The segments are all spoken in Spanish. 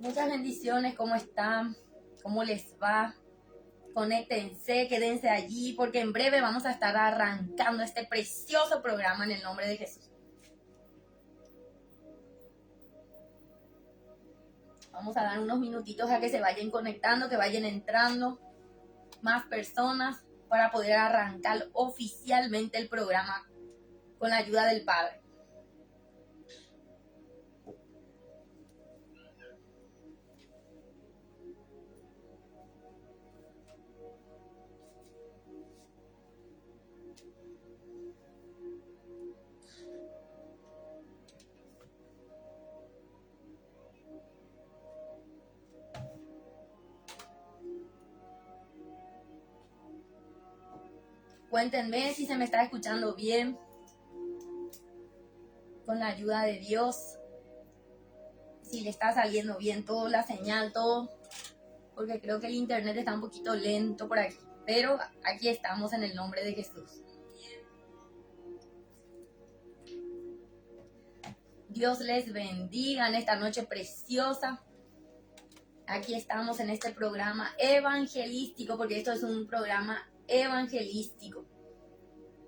Muchas bendiciones, ¿cómo están? ¿Cómo les va? Conéctense, quédense allí, porque en breve vamos a estar arrancando este precioso programa en el nombre de Jesús. Vamos a dar unos minutitos a que se vayan conectando, que vayan entrando más personas para poder arrancar oficialmente el programa con la ayuda del Padre. Cuéntenme si se me está escuchando bien, con la ayuda de Dios, si le está saliendo bien todo, la señal, todo, porque creo que el internet está un poquito lento por aquí, pero aquí estamos en el nombre de Jesús. Dios les bendiga en esta noche preciosa. Aquí estamos en este programa evangelístico, porque esto es un programa evangelístico.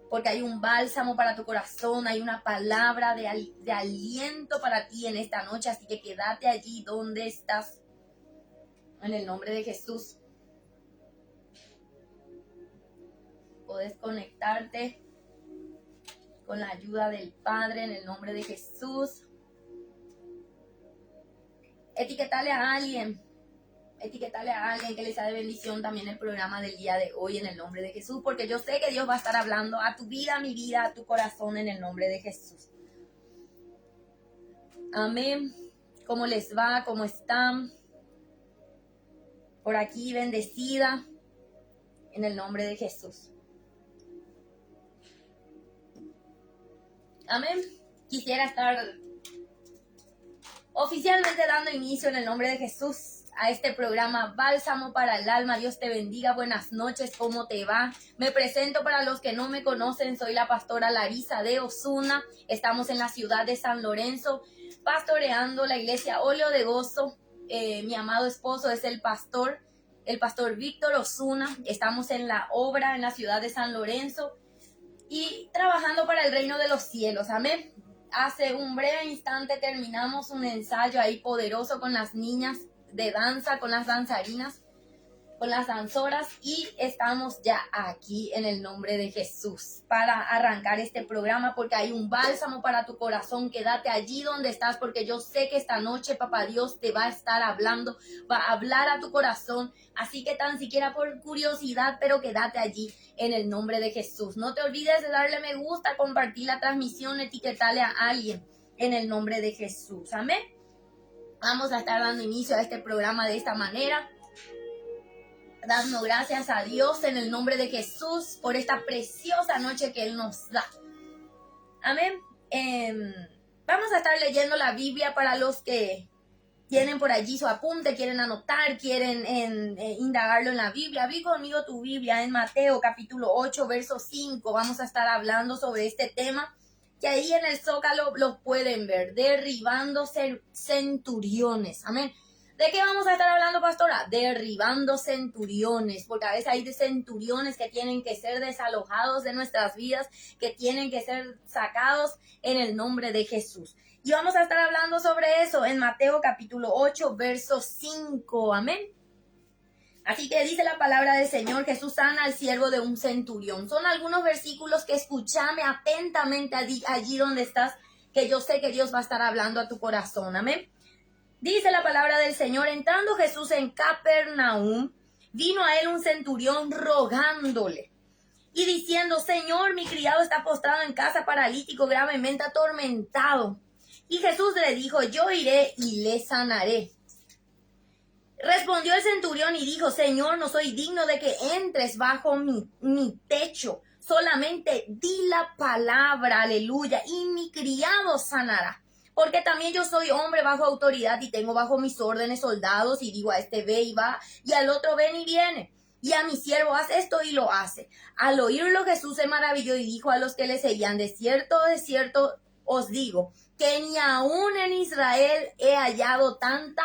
Porque hay un bálsamo para tu corazón, hay una palabra de aliento para ti en esta noche. Así que quédate allí donde estás, en el nombre de Jesús. Puedes conectarte con la ayuda del Padre en el nombre de Jesús. Etiquetale a alguien que les sea de bendición también el programa del día de hoy en el nombre de Jesús, porque yo sé que Dios va a estar hablando a tu vida, a mi vida, a tu corazón en el nombre de Jesús. Amén. ¿Cómo les va? ¿Cómo están? Por aquí bendecida en el nombre de Jesús. Amén. Quisiera estar oficialmente dando inicio en el nombre de Jesús a este programa Bálsamo para el Alma. Dios te bendiga, buenas noches, ¿cómo te va? Me presento para los que no me conocen, soy la pastora Larisa de Osuna. Estamos en la ciudad de San Lorenzo, pastoreando la iglesia Óleo de Gozo. Mi amado esposo es el pastor Víctor Osuna. Estamos en la obra en la ciudad de San Lorenzo y trabajando para el reino de los cielos, amén. Hace un breve instante terminamos un ensayo ahí poderoso con las niñas de danza, con las danzarinas, con las danzoras, y estamos ya aquí en el nombre de Jesús para arrancar este programa, porque hay un bálsamo para tu corazón. Quédate allí donde estás, porque yo sé que esta noche Papá Dios te va a estar hablando, va a hablar a tu corazón, así que tan siquiera por curiosidad, pero quédate allí en el nombre de Jesús. No te olvides de darle me gusta, compartir la transmisión, etiquetarle a alguien en el nombre de Jesús, amén. Vamos a estar dando inicio a este programa de esta manera, dando gracias a Dios en el nombre de Jesús por esta preciosa noche que Él nos da. Amén. Vamos a estar leyendo la Biblia para los que tienen por allí su apunte, quieren anotar, quieren indagarlo en la Biblia. Vi conmigo tu Biblia en Mateo capítulo 8, verso 5. Vamos a estar hablando sobre este tema, que ahí en el Zócalo lo pueden ver, derribando centuriones. Amén. ¿De qué vamos a estar hablando, pastora? Derribando centuriones, porque a veces hay centuriones que tienen que ser desalojados de nuestras vidas, que tienen que ser sacados en el nombre de Jesús. Y vamos a estar hablando sobre eso en Mateo capítulo 8, verso 5. Amén. Así que dice la palabra del Señor: Jesús sana al siervo de un centurión. Son algunos versículos que escúchame atentamente allí donde estás, que yo sé que Dios va a estar hablando a tu corazón. Amén. Dice la palabra del Señor: entrando Jesús en Capernaum, vino a él un centurión rogándole y diciendo: Señor, mi criado está postrado en casa, paralítico, gravemente atormentado. Y Jesús le dijo: yo iré y le sanaré. Respondió el centurión y dijo: Señor, no soy digno de que entres bajo mi techo. Solamente di la palabra, aleluya, y mi criado sanará. Porque también yo soy hombre bajo autoridad y tengo bajo mis órdenes soldados, y digo a este ve y va, y al otro ven y viene. Y a mi siervo haz esto y lo hace. Al oírlo Jesús se maravilló y dijo a los que le seguían: de cierto os digo, que ni aún en Israel he hallado tanta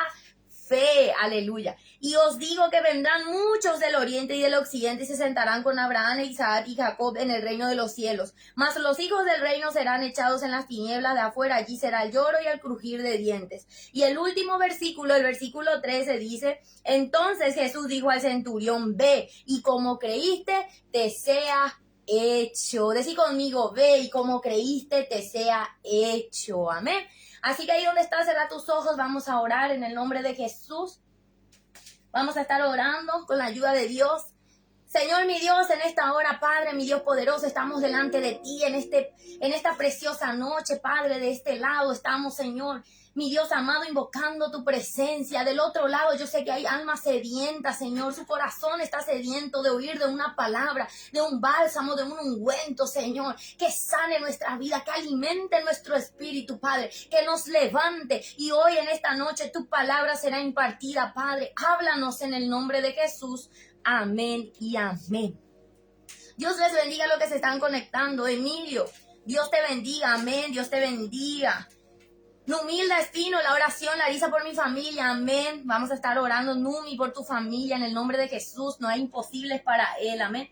fe, aleluya. Y os digo que vendrán muchos del oriente y del occidente y se sentarán con Abraham, Isaac y Jacob en el reino de los cielos. Mas los hijos del reino serán echados en las tinieblas de afuera, allí será el lloro y el crujir de dientes. Y el último versículo, el versículo 13 dice, entonces Jesús dijo al centurión, ve, y como creíste, te sea hecho. Decí conmigo, ve, y como creíste, te sea hecho. Amén. Así que ahí donde estás, cierra tus ojos, vamos a orar en el nombre de Jesús. Vamos a estar orando con la ayuda de Dios. Señor, mi Dios, en esta hora, Padre, mi Dios poderoso, estamos delante de ti en esta preciosa noche, Padre, de este lado estamos, Señor, mi Dios amado, invocando tu presencia. Del otro lado, yo sé que hay almas sedientas, Señor, su corazón está sediento de oír de una palabra, de un bálsamo, de un ungüento, Señor, que sane nuestra vida, que alimente nuestro espíritu, Padre, que nos levante. Y hoy en esta noche tu palabra será impartida, Padre. Háblanos en el nombre de Jesús. Amén y amén. Dios les bendiga a los que se están conectando. Emilio, Dios te bendiga. Amén, Dios te bendiga. Numilda Espino, la oración, Larisa por mi familia. Amén. Vamos a estar orando, Numi, por tu familia en el nombre de Jesús. No hay imposibles para Él. Amén.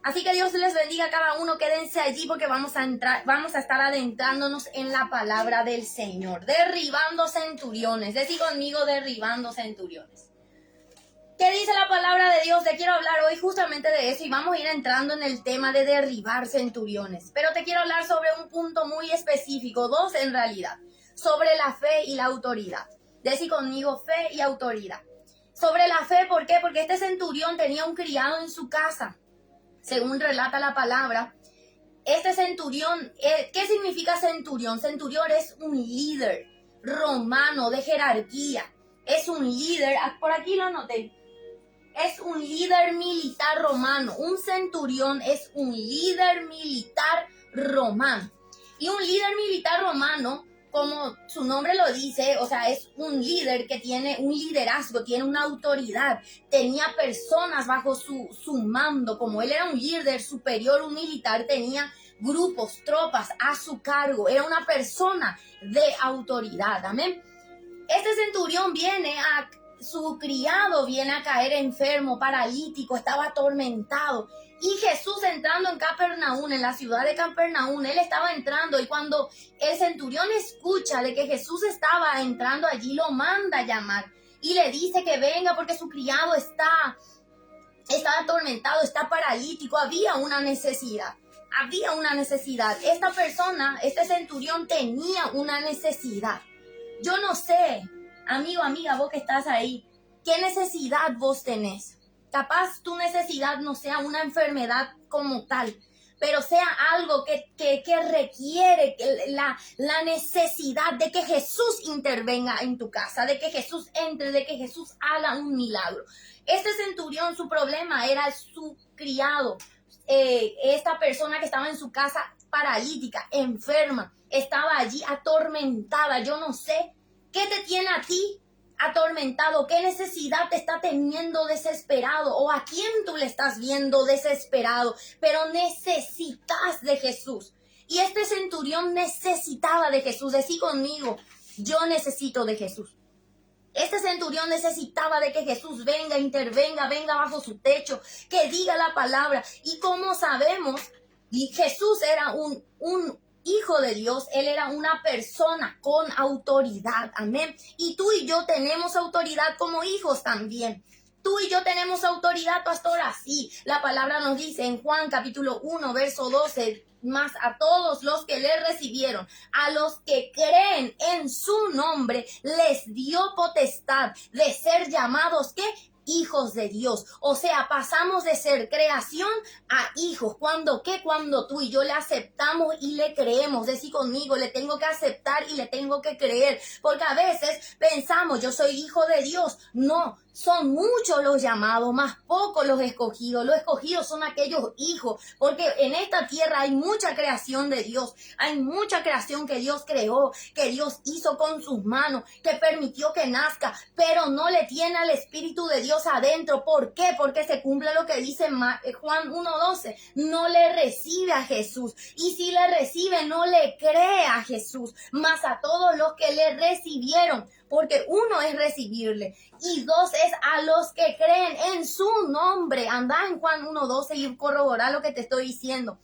Así que Dios les bendiga a cada uno. Quédense allí porque vamos a estar adentrándonos en la palabra del Señor. Derribando centuriones. Decí conmigo, derribando centuriones. ¿Qué dice la palabra de Dios? Te quiero hablar hoy justamente de eso y vamos a ir entrando en el tema de derribar centuriones. Pero te quiero hablar sobre un punto muy específico, dos en realidad, sobre la fe y la autoridad. Decí conmigo, fe y autoridad. Sobre la fe, ¿por qué? Porque este centurión tenía un criado en su casa, según relata la palabra. Este centurión, ¿qué significa centurión? Centurión es un líder romano de jerarquía. Es un líder, por aquí lo anoté. Es un líder militar romano. Un centurión es un líder militar romano. Y un líder militar romano, como su nombre lo dice, o sea, es un líder que tiene un liderazgo, tiene una autoridad. Tenía personas bajo su mando. Como él era un líder superior, un militar, tenía grupos, tropas a su cargo. Era una persona de autoridad. Amén. Este centurión su criado viene a caer enfermo, paralítico, estaba atormentado. Y Jesús entrando en Capernaum, en la ciudad de Capernaum, él estaba entrando y cuando el centurión escucha de que Jesús estaba entrando allí, lo manda a llamar y le dice que venga porque su criado está atormentado, está paralítico. Había una necesidad. Esta persona, este centurión tenía una necesidad. Yo no sé, amigo, amiga, vos que estás ahí, ¿qué necesidad vos tenés? Capaz tu necesidad no sea una enfermedad como tal, pero sea algo que requiere la necesidad de que Jesús intervenga en tu casa, de que Jesús entre, de que Jesús haga un milagro. Este centurión, su problema era su criado, esta persona que estaba en su casa paralítica, enferma, estaba allí atormentada. Yo no sé qué te tiene a ti atormentado, qué necesidad te está teniendo desesperado o a quién tú le estás viendo desesperado, pero necesitas de Jesús. Y este centurión necesitaba de Jesús. Decí conmigo, yo necesito de Jesús. Este centurión necesitaba de que Jesús venga, intervenga, venga bajo su techo, que diga la palabra. Y como sabemos, Jesús era un hijo de Dios, él era una persona con autoridad, amén. Y tú y yo tenemos autoridad como hijos también. Tú y yo tenemos autoridad, pastora, sí. La palabra nos dice en Juan capítulo 1, verso 12, más a todos los que le recibieron, a los que creen en su nombre, les dio potestad de ser llamados, ¿qué? Hijos de Dios. O sea, pasamos de ser creación a hijos. ¿Cuándo qué? Cuando tú y yo le aceptamos y le creemos. Decí conmigo, le tengo que aceptar y le tengo que creer. Porque a veces pensamos, yo soy hijo de Dios. No, son muchos los llamados, más pocos los escogidos. Los escogidos son aquellos hijos. Porque en esta tierra hay mucha creación de Dios. Hay mucha creación que Dios creó, que Dios hizo con sus manos, que permitió que nazca. Pero no le tiene al Espíritu de Dios Dios adentro. ¿Por qué? Porque se cumple lo que dice Juan 1:12. No le recibe a Jesús. Y si le recibe, no le cree a Jesús. Mas a todos los que le recibieron. Porque uno es recibirle. Y dos es a los que creen en su nombre. Anda en Juan 1:12 y corroborar lo que te estoy diciendo.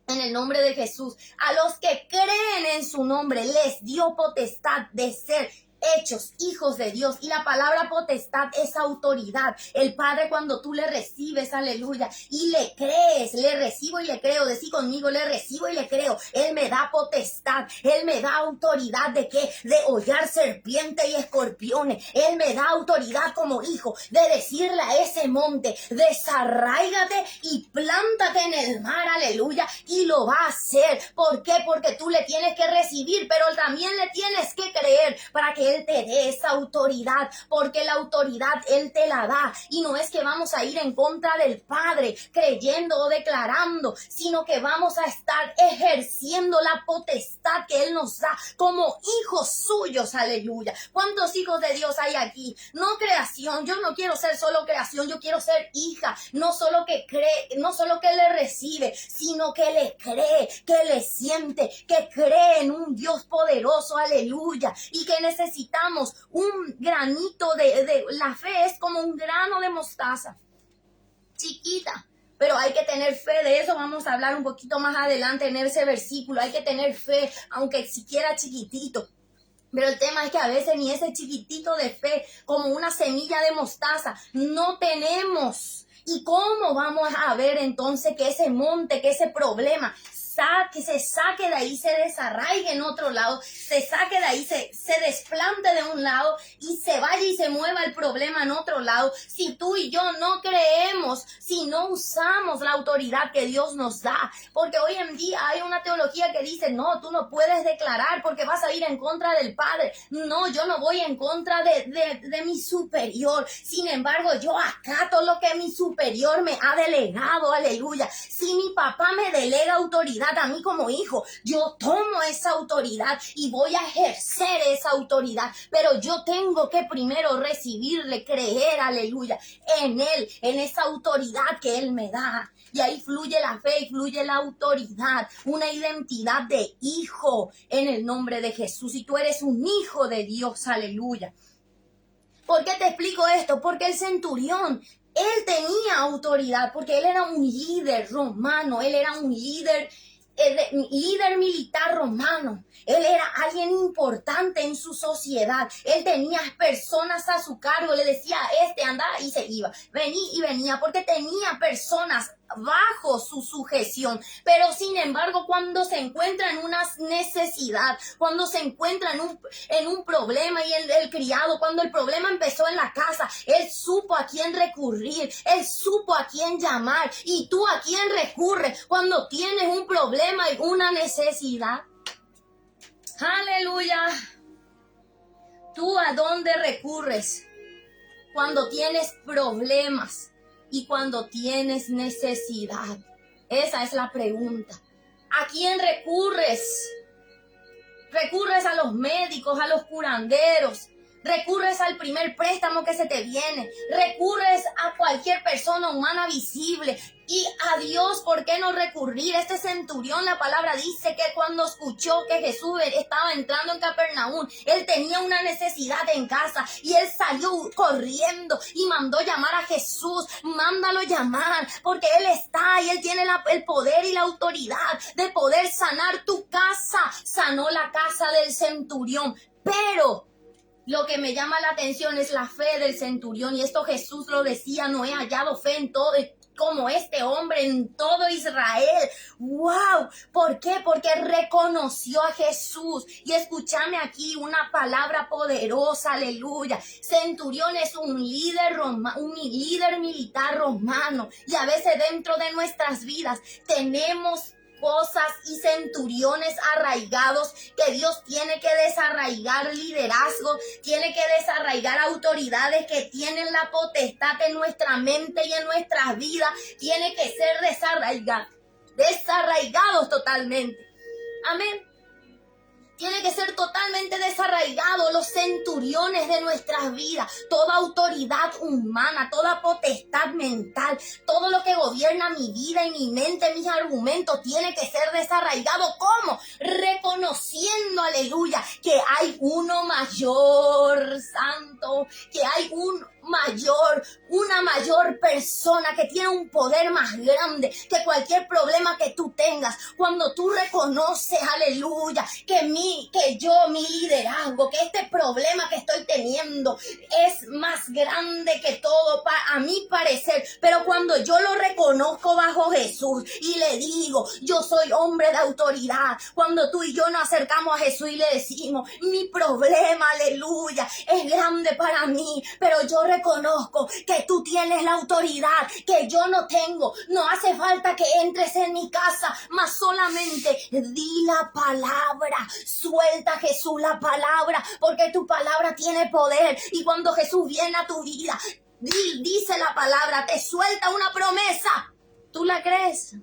En el nombre de Jesús, a los que creen en su nombre, les dio potestad de ser hechos hijos de Dios. Y la palabra potestad es autoridad. El Padre, cuando tú le recibes, aleluya, y le crees, le recibo y le creo, decí conmigo, le recibo y le creo, Él me da potestad, Él me da autoridad ¿de qué? De hollar serpientes y escorpiones. Él me da autoridad como hijo de decirle a ese monte, desarráigate y plántate en el mar, aleluya, y lo va a hacer. ¿Por qué? Porque tú le tienes que recibir, pero también le tienes que creer para que Él te dé esa autoridad, porque la autoridad Él te la da. Y no es que vamos a ir en contra del Padre creyendo o declarando, sino que vamos a estar ejerciendo la potestad que Él nos da como hijos suyos, aleluya. ¿Cuántos hijos de Dios hay aquí? No creación, yo no quiero ser solo creación, yo quiero ser hija, no solo que cree, no solo que le recibe, sino que le cree, que le siente, que cree en un Dios poderoso, aleluya, y que necesitamos un granito de la fe. Es como un grano de mostaza, chiquita, pero hay que tener fe. De eso vamos a hablar un poquito más adelante en ese versículo. Hay que tener fe, aunque siquiera chiquitito. Pero el tema es que a veces ni ese chiquitito de fe, como una semilla de mostaza, no tenemos. ¿Y cómo vamos a ver entonces que ese monte, que ese problema se saque de ahí, se desarraigue en otro lado, se saque de ahí, se desplante de un lado y se vaya y se mueva el problema en otro lado? Si tú y yo no creemos, si no usamos la autoridad que Dios nos da, porque hoy en día hay una teología que dice, no, tú no puedes declarar porque vas a ir en contra del Padre. No, yo no voy en contra de mi superior. Sin embargo, yo acato lo que mi superior me ha delegado, aleluya. Si mi papá me delega autoridad a mí como hijo, yo tomo esa autoridad y voy a ejercer esa autoridad, pero yo tengo que primero recibirle, creer, aleluya, en Él, en esa autoridad que Él me da. Y ahí fluye la fe y fluye la autoridad, una identidad de hijo en el nombre de Jesús. Y tú eres un hijo de Dios, aleluya. ¿Por qué te explico esto? Porque el centurión, él tenía autoridad, porque él era un líder romano, él era un líder militar romano. Él era alguien importante en su sociedad. Él tenía personas a su cargo. Le decía anda, y se iba, vení y venía, porque tenía personas bajo su sujeción. Pero sin embargo, cuando se encuentra en una necesidad, cuando se encuentra en un problema, y el criado, cuando el problema empezó en la casa, él supo a quién recurrir, él supo a quién llamar. ¿Y tú a quién recurres cuando tienes un problema y una necesidad? Aleluya. ¿Tú a dónde recurres cuando tienes problemas y cuando tienes necesidad? Esa es la pregunta. ¿A quién recurres? ¿Recurres a los médicos, a los curanderos? ¿Recurres al primer préstamo que se te viene? ¿Recurres a cualquier persona humana visible? Y a Dios, ¿por qué no recurrir? Este centurión, la palabra dice que cuando escuchó que Jesús estaba entrando en Capernaum, él tenía una necesidad en casa y él salió corriendo y mandó llamar a Jesús. Mándalo llamar, porque él está y él tiene el poder y la autoridad de poder sanar tu casa. Sanó la casa del centurión, pero lo que me llama la atención es la fe del centurión, y esto Jesús lo decía, no he hallado fe en todo como este hombre en todo Israel. ¡Wow! ¿Por qué? Porque reconoció a Jesús. Y escúchame aquí una palabra poderosa, aleluya. Centurión es un líder militar romano, y a veces dentro de nuestras vidas tenemos cosas y centuriones arraigados que Dios tiene que desarraigar. Liderazgo, tiene que desarraigar autoridades que tienen la potestad en nuestra mente y en nuestras vidas. Tiene que ser desarraigados totalmente. Amén. Tiene que ser totalmente desarraigado los centuriones de nuestras vidas, toda autoridad humana, toda potestad mental, todo lo que gobierna mi vida y mi mente, mis argumentos, tiene que ser desarraigado. ¿Cómo? Reconociendo, aleluya, que hay uno mayor, santo, que hay una mayor persona que tiene un poder más grande que cualquier problema que tú tengas. Cuando tú reconoces, aleluya, mi liderazgo, que este problema que estoy teniendo es más grande que todo, a mi parecer, pero cuando yo lo reconozco bajo Jesús y le digo, yo soy hombre de autoridad, cuando tú y yo nos acercamos a Jesús y le decimos, mi problema, aleluya, es grande para mí, pero yo reconozco que tú tienes la autoridad que yo no tengo. No hace falta que entres en mi casa, mas solamente di la palabra. Suelta, Jesús, la palabra, porque tu palabra tiene poder. Y cuando Jesús viene a tu vida, dice la palabra, te suelta una promesa. ¿Tú la crees?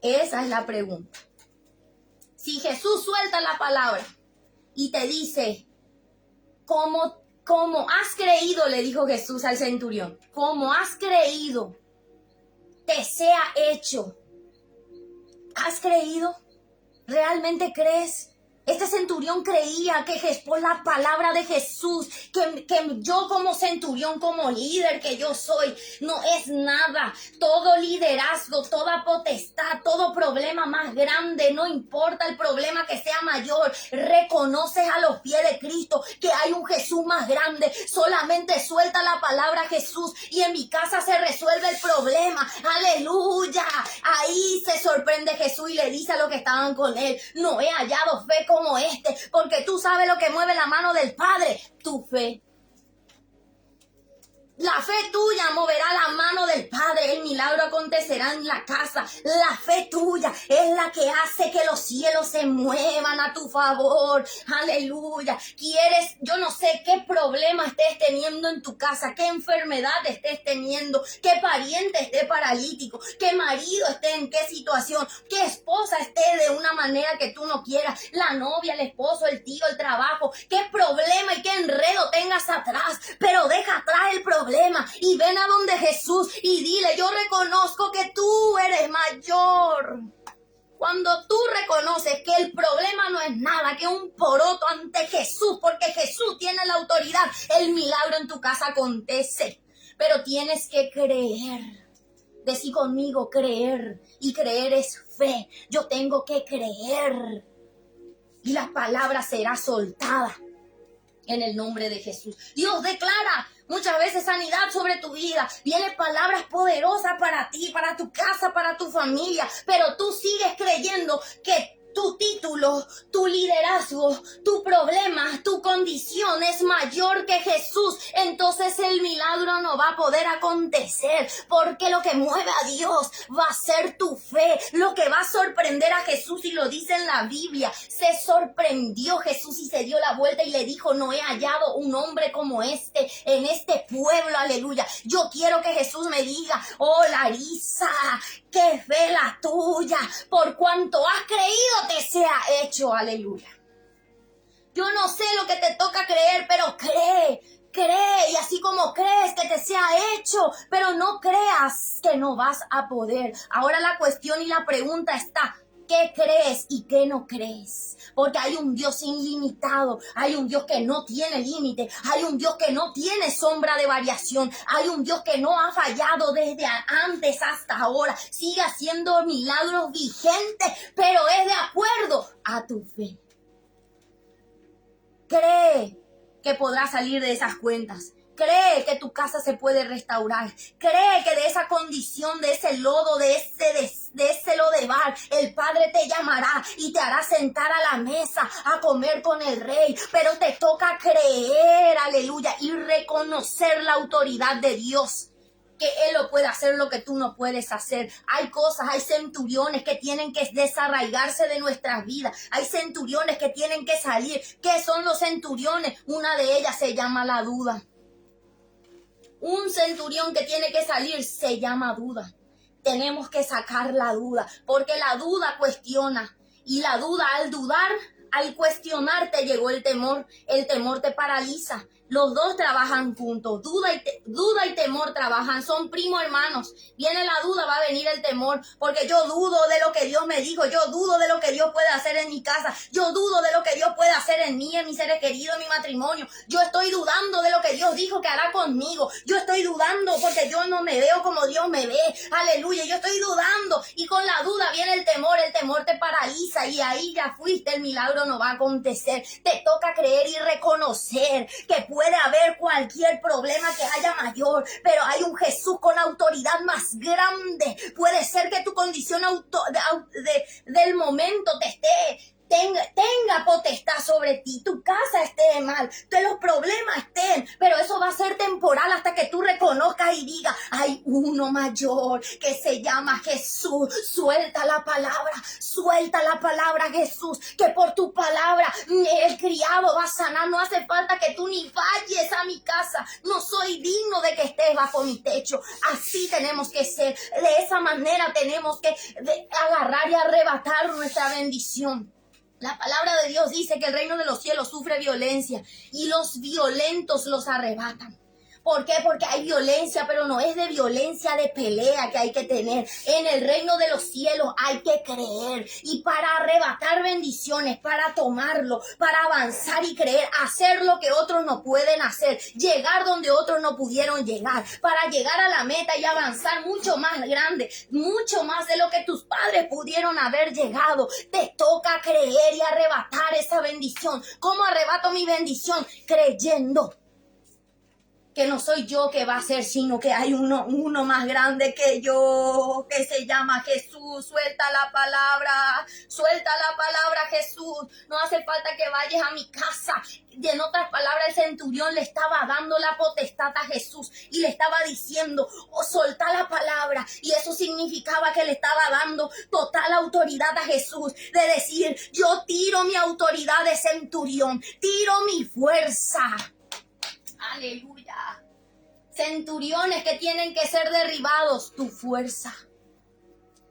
Esa es la pregunta. Si Jesús suelta la palabra y te dice, como has creído, le dijo Jesús al centurión, como has creído, te sea hecho. ¿Has creído? ¿Realmente crees? Este centurión creía que por la palabra de Jesús, que yo como centurión, como líder que yo soy, no es nada. Todo liderazgo, toda potestad, todo problema más grande, no importa el problema que sea mayor, reconoces a los pies de Cristo que hay un Jesús más grande. Solamente suelta la palabra Jesús y en mi casa se resuelve el problema. Aleluya. Ahí se sorprende Jesús y le dice a los que estaban con él, no he hallado fe como porque tú sabes lo que mueve la mano del Padre, tu fe. La fe tuya moverá la mano del Padre, el milagro acontecerá en la casa. La fe tuya es la que hace que los cielos se muevan a tu favor. Aleluya. Yo no sé qué problema estés teniendo en tu casa, qué enfermedad estés teniendo, qué pariente esté paralítico, qué marido esté en qué situación, qué esposa esté de una manera que tú no quieras, la novia, el esposo, el tío, el trabajo, qué problema y qué enredo tengas atrás, pero deja atrás el problema y ven a donde Jesús y dile, yo reconozco que tú eres mayor. Cuando tú reconoces que el problema no es nada, que un poroto ante Jesús, porque Jesús tiene la autoridad, el milagro en tu casa acontece. Pero tienes que creer. Decí conmigo, creer. Y creer es fe. Yo tengo que creer. Y la palabra será soltada en el nombre de Jesús. Dios declara muchas veces sanidad sobre tu vida. Vienen palabras poderosas para ti, para tu casa, para tu familia. Pero tú sigues creyendo que tu título, tu liderazgo, tu problema, tu condición es mayor que Jesús. Entonces el milagro no va a poder acontecer. Porque lo que mueve a Dios va a ser tu fe. Lo que va a sorprender a Jesús, y lo dice en la Biblia. Se sorprendió Jesús y se dio la vuelta y le dijo, no he hallado un hombre como este en este pueblo, aleluya. Yo quiero que Jesús me diga, oh Larisa, qué fe la tuya, por cuanto has creído te sea hecho, aleluya. Yo no sé lo que te toca creer, pero cree, y así como crees que te sea hecho, pero no creas que no vas a poder. Ahora la cuestión y la pregunta está, ¿qué crees y qué no crees? Porque hay un Dios ilimitado, hay un Dios que no tiene límite, hay un Dios que no tiene sombra de variación, hay un Dios que no ha fallado desde antes hasta ahora, sigue haciendo milagros vigentes, pero es de acuerdo a tu fe. Cree que podrás salir de esas cuentas. Cree que tu casa se puede restaurar. Cree que de esa condición, de ese lodo, de ese lodebar, el Padre te llamará y te hará sentar a la mesa a comer con el Rey. Pero te toca creer, aleluya, y reconocer la autoridad de Dios. Que Él lo puede hacer lo que tú no puedes hacer. Hay cosas, hay centuriones que tienen que desarraigarse de nuestras vidas. Hay centuriones que tienen que salir. ¿Qué son los centuriones? Una de ellas se llama la duda. Un centurión que tiene que salir se llama duda. Tenemos que sacar la duda, porque la duda cuestiona. Y la duda, al dudar, al cuestionarte, llegó el temor. El temor te paraliza. Los dos trabajan juntos. Duda y temor trabajan. Son primos hermanos. Viene la duda, va a venir el temor. Porque yo dudo de lo que Dios me dijo. Yo dudo de lo que Dios puede hacer en mi casa. Yo dudo de lo que Dios puede hacer en mí, en mis seres queridos, en mi matrimonio. Yo estoy dudando de lo que Dios dijo que hará conmigo. Yo estoy dudando porque yo no me veo como Dios me ve. Aleluya. Yo estoy dudando. Y con la duda viene el temor. El temor te paraliza. Y ahí ya fuiste. El milagro no va a acontecer. Te toca creer y reconocer que puede haber cualquier problema que haya mayor, pero hay un Jesús con autoridad más grande. Puede ser que tu condición del momento tenga potestad sobre ti, tu casa esté mal, que los problemas estén, pero eso va a ser temporal hasta que tú reconozcas y digas, hay uno mayor que se llama Jesús. Suelta la palabra Jesús, que por tu palabra el criado va a sanar. No hace falta que tú ni vayas a mi casa, no soy digno de que estés bajo mi techo. Así tenemos que ser, de esa manera tenemos que agarrar y arrebatar nuestra bendición. La palabra de Dios dice que el reino de los cielos sufre violencia y los violentos los arrebatan. ¿Por qué? Porque hay violencia, pero no es de violencia de pelea que hay que tener. En el reino de los cielos hay que creer. Y para arrebatar bendiciones, para tomarlo, para avanzar y creer, hacer lo que otros no pueden hacer, llegar donde otros no pudieron llegar, para llegar a la meta y avanzar mucho más grande, mucho más de lo que tus padres pudieron haber llegado. Te toca creer y arrebatar esa bendición. ¿Cómo arrebato mi bendición? Creyendo que no soy yo que va a ser, sino que hay uno más grande que yo, que se llama Jesús. Suelta la palabra Jesús. No hace falta que vayas a mi casa. Y en otras palabras, el centurión le estaba dando la potestad a Jesús y le estaba diciendo, solta la palabra. Y eso significaba que le estaba dando total autoridad a Jesús, de decir, yo tiro mi autoridad de centurión, tiro mi fuerza. Aleluya. Centuriones que tienen que ser derribados, tu fuerza.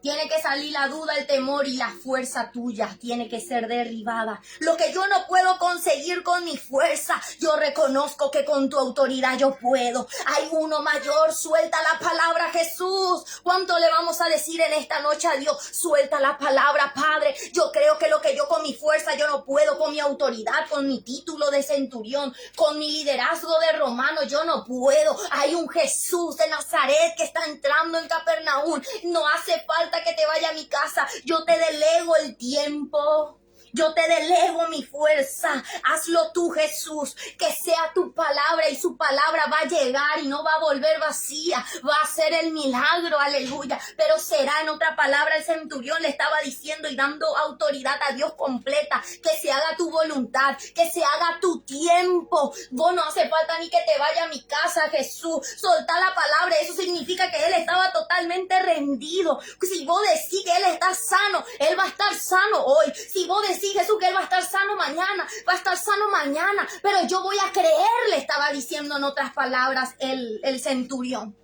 Tiene que salir la duda, el temor, y la fuerza tuya tiene que ser derribada. Lo que yo no puedo conseguir con mi fuerza, yo reconozco que con tu autoridad yo puedo. Hay uno mayor. Suelta la palabra Jesús. ¿Cuánto le vamos a decir en esta noche a Dios? Suelta la palabra, Padre. Yo creo que lo que yo con mi fuerza yo no puedo, con mi autoridad, con mi título de centurión, con mi liderazgo de romano, yo no puedo. Hay un Jesús de Nazaret que está entrando en Capernaum. No hace falta que te vaya a mi casa. Yo te delego el tiempo. Yo te delego mi fuerza. Hazlo tú, Jesús. Que sea tu palabra, y su palabra va a llegar y no va a volver vacía. Va a ser el milagro, aleluya. Pero será, en otra palabra, el centurión le estaba diciendo y dando autoridad a Dios completa. Que se haga tu voluntad, que se haga tu tiempo. Vos no hace falta ni que te vaya a mi casa, Jesús. Soltá la palabra. Eso significa que él estaba totalmente rendido. Si vos decís que él está sano, él va a estar sano hoy. Si vos decís, Jesús, que él va a estar sano mañana, va a estar sano mañana, pero yo voy a creer, le estaba diciendo en otras palabras el centurión.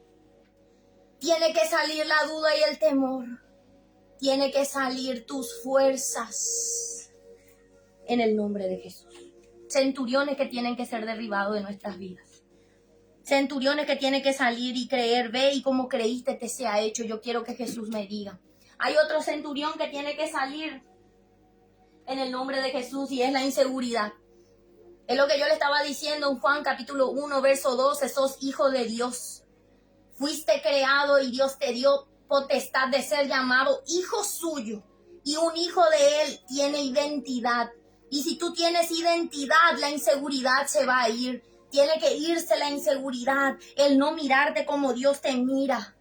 Tiene que salir la duda y el temor, tiene que salir tus fuerzas en el nombre de Jesús. Centuriones que tienen que ser derribados de nuestras vidas, centuriones que tienen que salir y creer. Ve y como creíste te sea hecho. Yo quiero que Jesús me diga. Hay otro centurión que tiene que salir en el nombre de Jesús, y es la inseguridad. Es lo que yo le estaba diciendo en Juan capítulo 1, verso 12. Sos hijo de Dios. Fuiste creado y Dios te dio potestad de ser llamado hijo suyo. Y un hijo de él tiene identidad. Y si tú tienes identidad, la inseguridad se va a ir. Tiene que irse la inseguridad, el no mirarte como Dios te mira.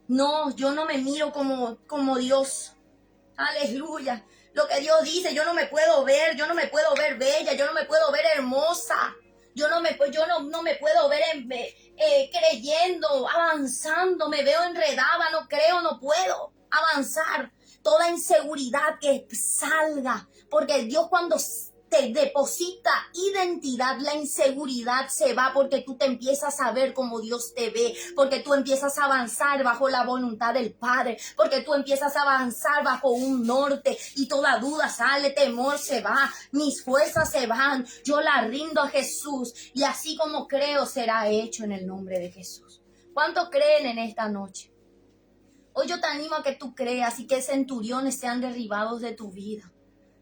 No, yo no me miro como Dios. Aleluya. Lo que Dios dice, yo no me puedo ver bella, yo no me puedo ver hermosa. Yo no me puedo ver creyendo, avanzando, me veo enredada, no creo, no puedo avanzar. Toda inseguridad que salga, porque Dios cuando te deposita identidad, la inseguridad se va porque tú te empiezas a ver como Dios te ve, porque tú empiezas a avanzar bajo la voluntad del Padre, porque tú empiezas a avanzar bajo un norte y toda duda sale, temor se va, mis fuerzas se van, yo la rindo a Jesús y así como creo será hecho en el nombre de Jesús. ¿Cuántos creen en esta noche? Hoy yo te animo a que tú creas y que centuriones sean derribados de tu vida.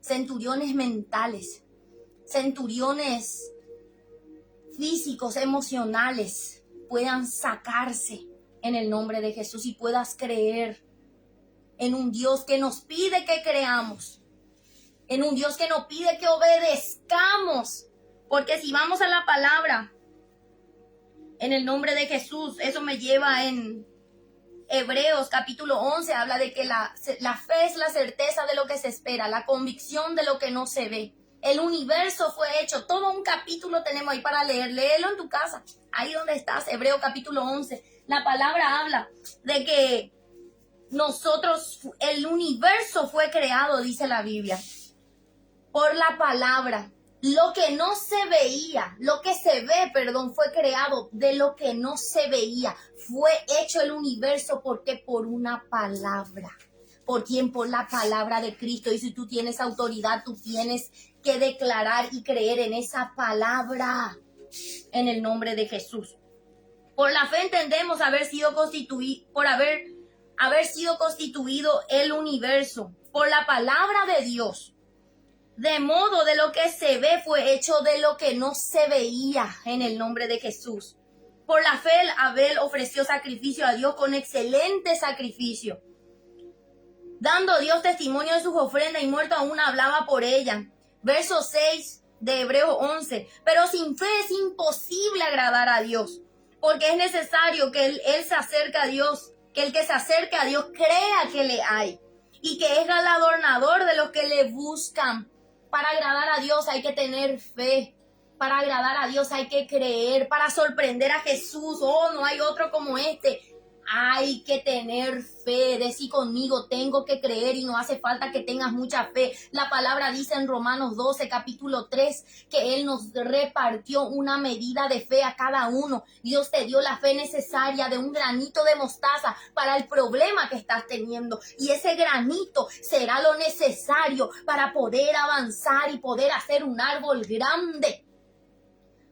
Centuriones mentales, centuriones físicos, emocionales, puedan sacarse en el nombre de Jesús y puedas creer en un Dios que nos pide que creamos, en un Dios que nos pide que obedezcamos, porque si vamos a la palabra, en el nombre de Jesús, eso me lleva en Hebreos capítulo 11, habla de que la fe es la certeza de lo que se espera, la convicción de lo que no se ve. El universo fue hecho, todo un capítulo tenemos ahí para leer, léelo en tu casa, ahí donde estás, Hebreos capítulo 11. La palabra habla de que nosotros, el universo fue creado, dice la Biblia, por la palabra. Lo que no se veía, lo que se ve, perdón, fue creado de lo que no se veía. Fue hecho el universo porque por una palabra. ¿Por quién? Por la palabra de Cristo. Y si tú tienes autoridad, tú tienes que declarar y creer en esa palabra en el nombre de Jesús. Por la fe entendemos haber sido constituido, por haber sido constituido el universo, por la palabra de Dios. De modo de lo que se ve fue hecho de lo que no se veía en el nombre de Jesús. Por la fe Abel ofreció sacrificio a Dios con excelente sacrificio, dando Dios testimonio de sus ofrendas y muerto aún hablaba por ella. Verso 6 de Hebreos 11. Pero sin fe es imposible agradar a Dios, porque es necesario que él se acerque a Dios, que el que se acerque a Dios crea que le hay y que es galardonador de los que le buscan. Para agradar a Dios hay que tener fe. Para agradar a Dios hay que creer. Para sorprender a Jesús. Oh, no hay otro como este. Hay que tener fe. Decí conmigo, tengo que creer y no hace falta que tengas mucha fe. La palabra dice en Romanos 12, capítulo 3, que Él nos repartió una medida de fe a cada uno. Dios te dio la fe necesaria de un granito de mostaza para el problema que estás teniendo. Y ese granito será lo necesario para poder avanzar y poder hacer un árbol grande.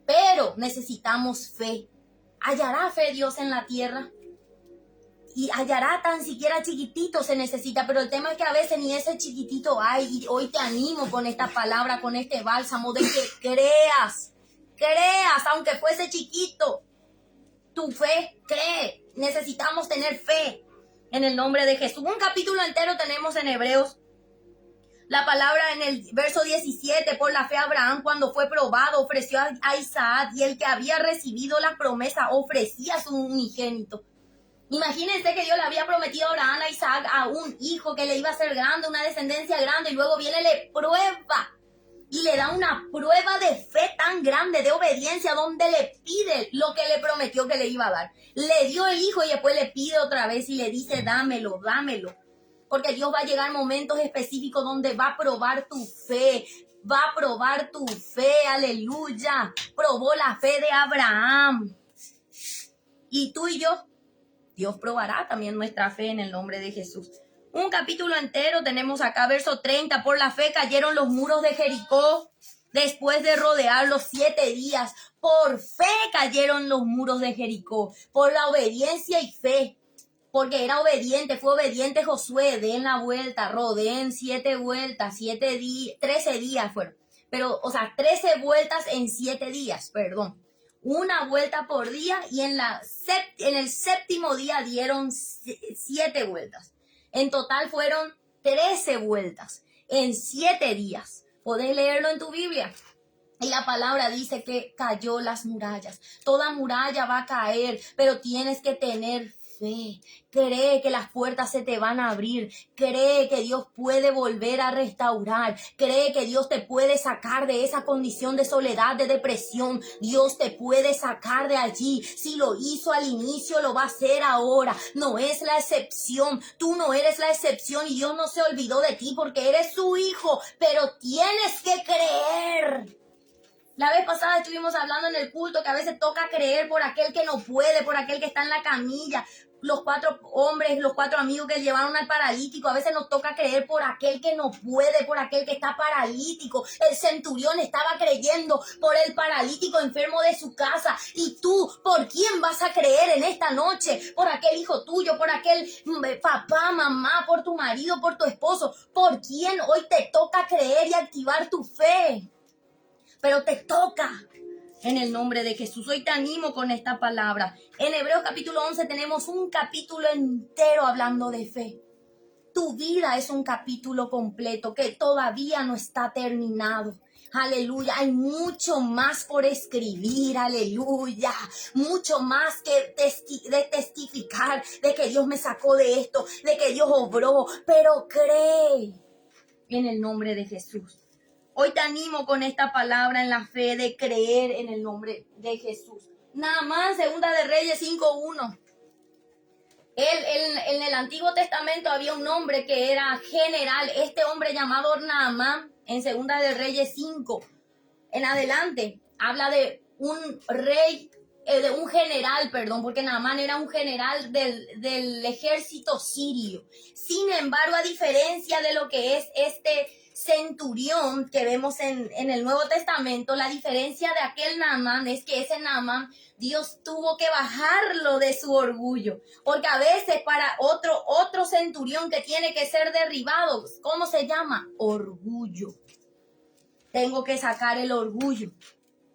Pero necesitamos fe. ¿Hallará fe Dios en la tierra? Y hallará tan siquiera chiquitito se necesita, pero el tema es que a veces ni ese chiquitito hay. Y hoy te animo con esta palabra, con este bálsamo, de que creas, aunque fuese chiquito. Tu fe, cree. Necesitamos tener fe en el nombre de Jesús. Un capítulo entero tenemos en Hebreos. La palabra en el verso 17, por la fe Abraham cuando fue probado ofreció a Isaac, y el que había recibido la promesa ofrecía a su unigénito. Imagínense que Dios le había prometido a Abraham, a Isaac, a un hijo que le iba a ser grande, una descendencia grande, y luego viene, le prueba y le da una prueba de fe tan grande, de obediencia, donde le pide lo que le prometió que le iba a dar. Le dio el hijo y después le pide otra vez y le dice, dámelo. Porque Dios va a llegar momentos específicos donde va a probar tu fe. Aleluya. Probó la fe de Abraham. Y tú y yo, Dios probará también nuestra fe en el nombre de Jesús. Un capítulo entero tenemos acá, verso 30. Por la fe cayeron los muros de Jericó después de rodearlos 7 días. Por fe cayeron los muros de Jericó. Por la obediencia y fe. Porque era obediente, fue obediente Josué. Den la vuelta, rodeen 7 vueltas, 13 días fueron. Pero, 13 vueltas en 7 días, perdón. Una vuelta por día y en el séptimo día dieron 7 vueltas. En total fueron 13 vueltas en 7 días. Podés leerlo en tu Biblia. Y la palabra dice que cayó las murallas. Toda muralla va a caer, pero tienes que tener fe. Cree que las puertas se te van a abrir. Cree que Dios puede volver a restaurar. Cree que Dios te puede sacar de esa condición de soledad, de depresión. Dios te puede sacar de allí. Si lo hizo al inicio, lo va a hacer ahora. No es la excepción. Tú no eres la excepción y Dios no se olvidó de ti porque eres su hijo. Pero tienes que creer. La vez pasada estuvimos hablando en el culto que a veces toca creer por aquel que no puede, por aquel que está en la camilla. Los 4 hombres, los 4 amigos que llevaron al paralítico, a veces nos toca creer por aquel que no puede, por aquel que está paralítico. El centurión estaba creyendo por el paralítico enfermo de su casa. ¿Y tú por quién vas a creer en esta noche? Por aquel hijo tuyo, por aquel papá, mamá, por tu marido, por tu esposo. ¿Por quién hoy te toca creer y activar tu fe? Pero te toca en el nombre de Jesús. Hoy te animo con esta palabra. En Hebreos capítulo 11 tenemos un capítulo entero hablando de fe. Tu vida es un capítulo completo que todavía no está terminado. Aleluya, hay mucho más por escribir, aleluya, mucho más que testificar de que Dios me sacó de esto, de que Dios obró, pero cree en el nombre de Jesús. Hoy te animo con esta palabra en la fe de creer en el nombre de Jesús. Naamán, Segunda de Reyes 5:1. En el Antiguo Testamento había un hombre que era general. Este hombre llamado Naamán, en Segunda de Reyes 5, en adelante, habla de un rey, de un general, perdón, porque Naamán era un general del ejército sirio. Sin embargo, a diferencia de lo que es este centurión que vemos en el Nuevo Testamento, la diferencia de aquel Naamán es que ese Naamán Dios tuvo que bajarlo de su orgullo, porque a veces para otro centurión que tiene que ser derribado, ¿cómo se llama? Orgullo. Tengo que sacar el orgullo.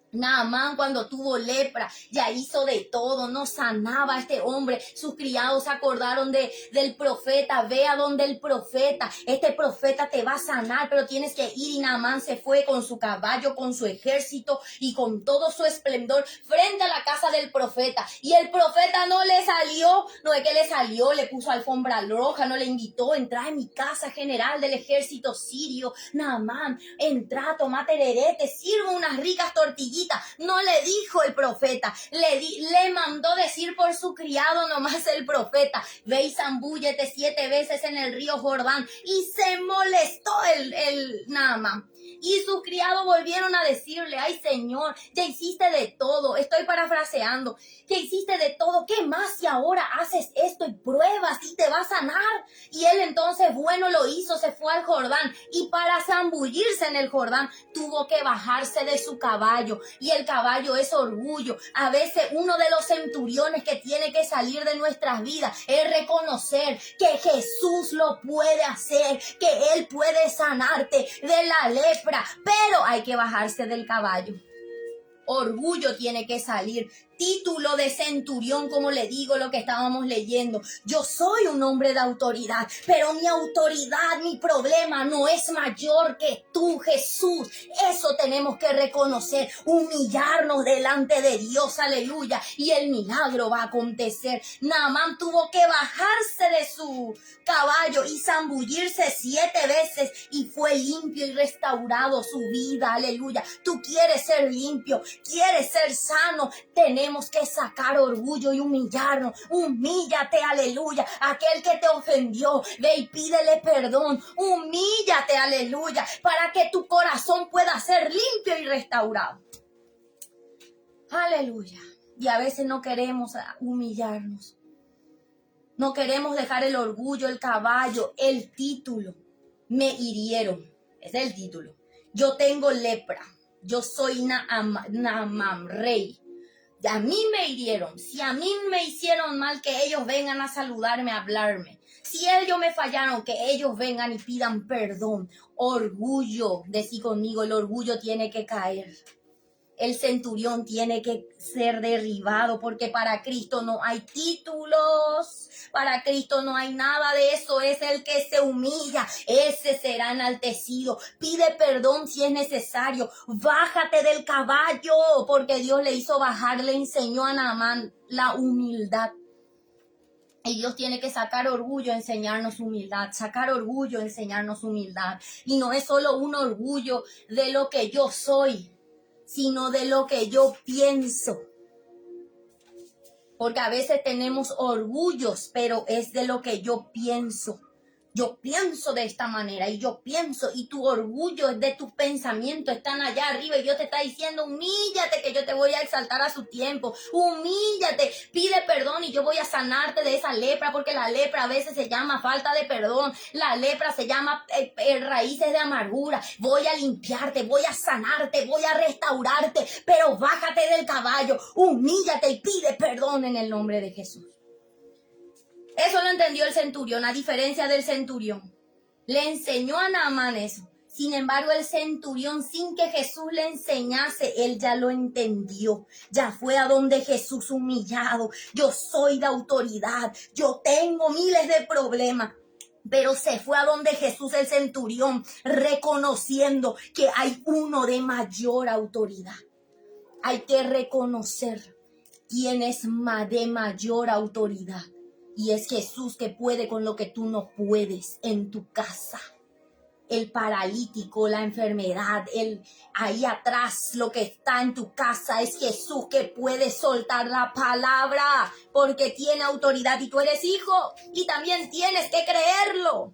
Naamán, cuando tuvo lepra, ya hizo de todo, no sanaba a este hombre. Sus criados se acordaron del profeta. Ve a donde el profeta, este profeta te va a sanar, pero tienes que ir. Y Naamán se fue con su caballo, con su ejército y con todo su esplendor frente a la casa del profeta. Y el profeta no le salió, no es que le salió, le puso alfombra roja, no le invitó, entra en mi casa, general del ejército sirio. Naamán, entra, toma tereré, te sirvo unas ricas tortillitas. No le dijo el profeta, le mandó decir por su criado nomás el profeta: ve y zambúllete 7 veces en el río Jordán. Y se molestó el Naamán. Y sus criados volvieron a decirle: ay, Señor, ya hiciste de todo. Estoy parafraseando. Ya hiciste de todo. ¿Qué más si ahora haces esto y pruebas y te va a sanar? Y él entonces, bueno, lo hizo, se fue al Jordán. Y para zambullirse en el Jordán, tuvo que bajarse de su caballo. Y el caballo es orgullo. A veces uno de los centuriones que tiene que salir de nuestras vidas es reconocer que Jesús lo puede hacer, que Él puede sanarte de la lepra, pero hay que bajarse del caballo. Orgullo tiene que salir. Título de centurión, como le digo, lo que estábamos leyendo. Yo soy un hombre de autoridad, pero mi autoridad, mi problema no es mayor que tú, Jesús. Eso tenemos que reconocer, humillarnos delante de Dios, aleluya, y el milagro va a acontecer. Naamán tuvo que bajarse de su caballo y zambullirse 7 veces y fue limpio y restaurado su vida, aleluya. Tú quieres ser limpio, quieres ser sano, tenemos que sacar orgullo y humillarnos. Humíllate, aleluya. Aquel que te ofendió, ve y pídele perdón. Humíllate, aleluya, para que tu corazón pueda ser limpio y restaurado. Aleluya. Y a veces no queremos humillarnos. No queremos dejar el orgullo, el caballo, el título. Me hirieron. Ese es el título. Yo tengo lepra. Yo soy Naamán, rey. Y a mí me hirieron. Si a mí me hicieron mal, que ellos vengan a saludarme, a hablarme. Si ellos me fallaron, que ellos vengan y pidan perdón. Orgullo, decí conmigo, el orgullo tiene que caer. El centurión tiene que ser derribado, porque para Cristo no hay títulos, para Cristo no hay nada de eso. Es el que se humilla, ese será enaltecido. Pide perdón si es necesario. Bájate del caballo, porque Dios le hizo bajar, le enseñó a Naamán la humildad. Y Dios tiene que sacar orgullo, enseñarnos humildad, sacar orgullo, enseñarnos humildad. Y no es solo un orgullo de lo que yo soy, sino de lo que yo pienso. Porque a veces tenemos orgullos, pero es de lo que yo pienso. Yo pienso de esta manera y yo pienso y tu orgullo es de tus pensamientos, están allá arriba y Dios te está diciendo, humíllate que yo te voy a exaltar a su tiempo, humíllate, pide perdón y yo voy a sanarte de esa lepra, porque la lepra a veces se llama falta de perdón, la lepra se llama raíces de amargura, voy a limpiarte, voy a sanarte, voy a restaurarte, pero bájate del caballo, humíllate y pide perdón en el nombre de Jesús. Eso lo entendió el centurión, a diferencia del centurión. Le enseñó a Naamán eso. Sin embargo, el centurión, sin que Jesús le enseñase, él ya lo entendió. Ya fue a donde Jesús humillado. Yo soy de autoridad. Yo tengo miles de problemas. Pero se fue a donde Jesús el centurión, reconociendo que hay uno de mayor autoridad. Hay que reconocer quién es de mayor autoridad. Y es Jesús que puede con lo que tú no puedes en tu casa. El paralítico, la enfermedad, ahí atrás lo que está en tu casa es Jesús que puede soltar la palabra porque tiene autoridad y tú eres hijo y también tienes que creerlo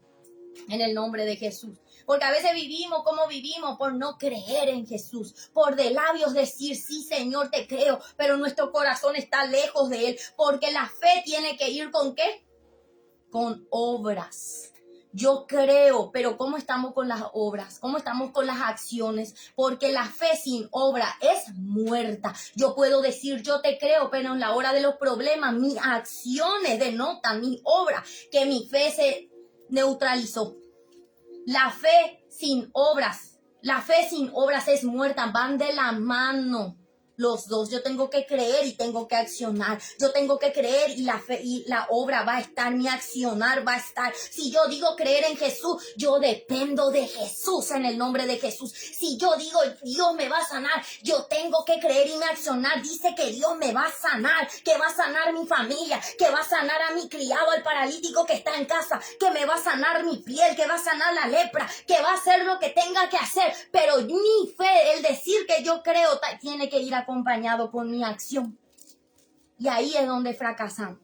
en el nombre de Jesús. Porque a veces vivimos como vivimos por no creer en Jesús. Por de labios decir, sí, Señor, te creo. Pero nuestro corazón está lejos de Él. Porque la fe tiene que ir ¿con qué? Con obras. Yo creo, pero ¿cómo estamos con las obras? ¿Cómo estamos con las acciones? Porque la fe sin obra es muerta. Yo puedo decir, yo te creo, pero en la hora de los problemas, mis acciones denotan mi obra, que mi fe se neutralizó. La fe sin obras es muerta, van de la mano los dos. Yo tengo que creer y tengo que accionar. Yo tengo que creer y la fe y la obra va a estar, mi accionar va a estar. Si yo digo creer en Jesús, yo dependo de Jesús en el nombre de Jesús. Si yo digo Dios me va a sanar, yo tengo que creer y mi accionar dice que Dios me va a sanar, que va a sanar mi familia, que va a sanar a mi criado, al paralítico que está en casa, que me va a sanar mi piel, que va a sanar la lepra, que va a hacer lo que tenga que hacer. Pero mi fe, el decir que yo creo, tiene que ir acompañado con mi acción. Y ahí es donde fracasamos.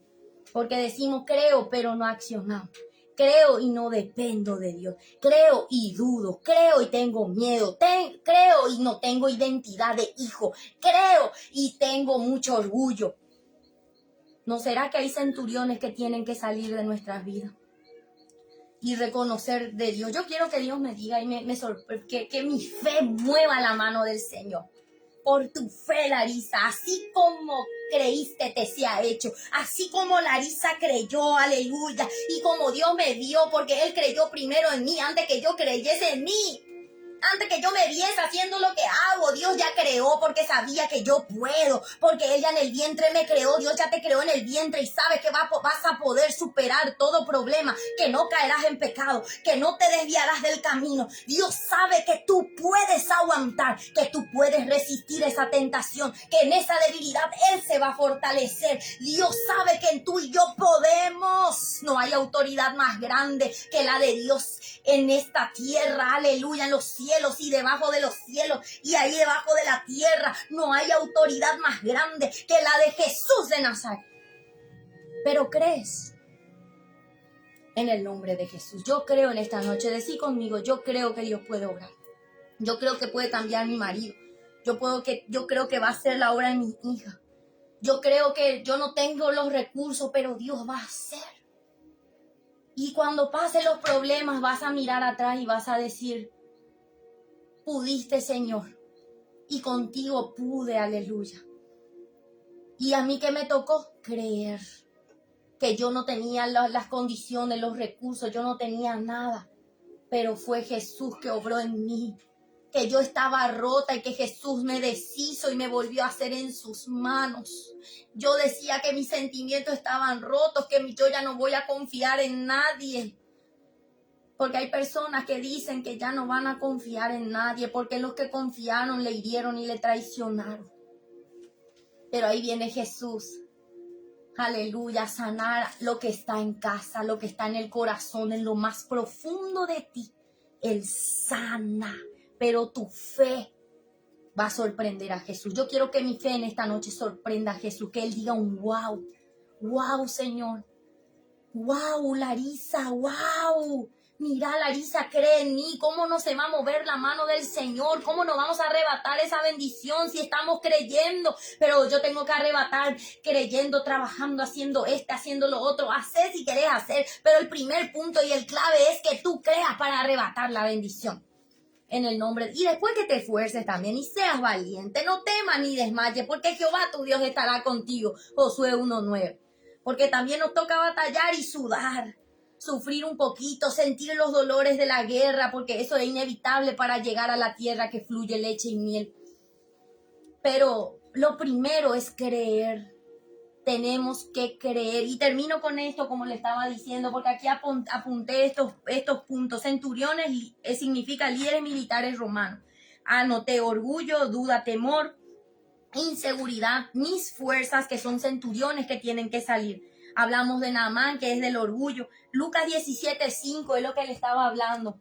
Porque decimos creo, pero no accionamos. Creo y no dependo de Dios. Creo y dudo. Creo y tengo miedo. Creo y no tengo identidad de hijo. Creo y tengo mucho orgullo. ¿No será que hay centuriones que tienen que salir de nuestras vidas y reconocer de Dios? Yo quiero que Dios me diga y que mi fe mueva la mano del Señor. Por tu fe, Larisa, así como creíste te sea hecho, así como Larisa creyó, aleluya, y como Dios me dio, porque Él creyó primero en mí, antes que yo creyese en mí. Antes que yo me viese haciendo lo que hago, Dios ya creó porque sabía que yo puedo, porque Él ya en el vientre me creó, Dios ya te creó en el vientre y sabes que vas a poder superar todo problema, que no caerás en pecado, que no te desviarás del camino. Dios sabe que tú puedes aguantar, que tú puedes resistir esa tentación, que en esa debilidad Él se va a fortalecer. Dios sabe que en tú y yo podemos. No hay autoridad más grande que la de Dios en esta tierra, aleluya, en los cielos y debajo de los cielos y ahí debajo de la tierra. No hay autoridad más grande que la de Jesús de Nazaret. Pero crees en el nombre de Jesús. Yo creo en esta noche. Decí conmigo, yo creo que Dios puede obrar. Yo creo que puede cambiar mi marido. Yo creo que va a hacer la obra en mi hija. Yo creo que yo no tengo los recursos, pero Dios va a hacer. Y cuando pasen los problemas vas a mirar atrás y vas a decir, pudiste, Señor, y contigo pude, aleluya. Y a mí que me tocó creer que yo no tenía las condiciones, los recursos, yo no tenía nada, pero fue Jesús que obró en mí, que yo estaba rota y que Jesús me deshizo y me volvió a hacer en sus manos. Yo decía que mis sentimientos estaban rotos, que yo ya no voy a confiar en nadie. Porque hay personas que dicen que ya no van a confiar en nadie, porque los que confiaron le hirieron y le traicionaron. Pero ahí viene Jesús Aleluya, sanar lo que está en casa, lo que está en el corazón, en lo más profundo de ti. Él sana, pero tu fe va a sorprender a Jesús. Yo quiero que mi fe en esta noche sorprenda a Jesús, que Él diga un wow, wow, Señor, wow, Larisa, wow. Mira, Larisa, cree en mí. ¿Cómo no se va a mover la mano del Señor? ¿Cómo no vamos a arrebatar esa bendición si estamos creyendo? Pero yo tengo que arrebatar creyendo, trabajando, haciendo lo otro. Hacer si querés hacer. Pero el primer punto y el clave es que tú creas para arrebatar la bendición. En el nombre. Y después que te esfuerces también y seas valiente. No temas ni desmayes, porque Jehová tu Dios estará contigo. Josué 1:9. Porque también nos toca batallar y sudar. Sufrir un poquito, sentir los dolores de la guerra, porque eso es inevitable para llegar a la tierra que fluye leche y miel. Pero lo primero es creer. Tenemos que creer. Y termino con esto, como le estaba diciendo, porque aquí apunté estos puntos. Centuriones significa líderes militares romanos. Anoté orgullo, duda, temor, inseguridad, mis fuerzas, que son centuriones que tienen que salir. Hablamos de Naamán, que es del orgullo. Lucas 17:5 es lo que le estaba hablando,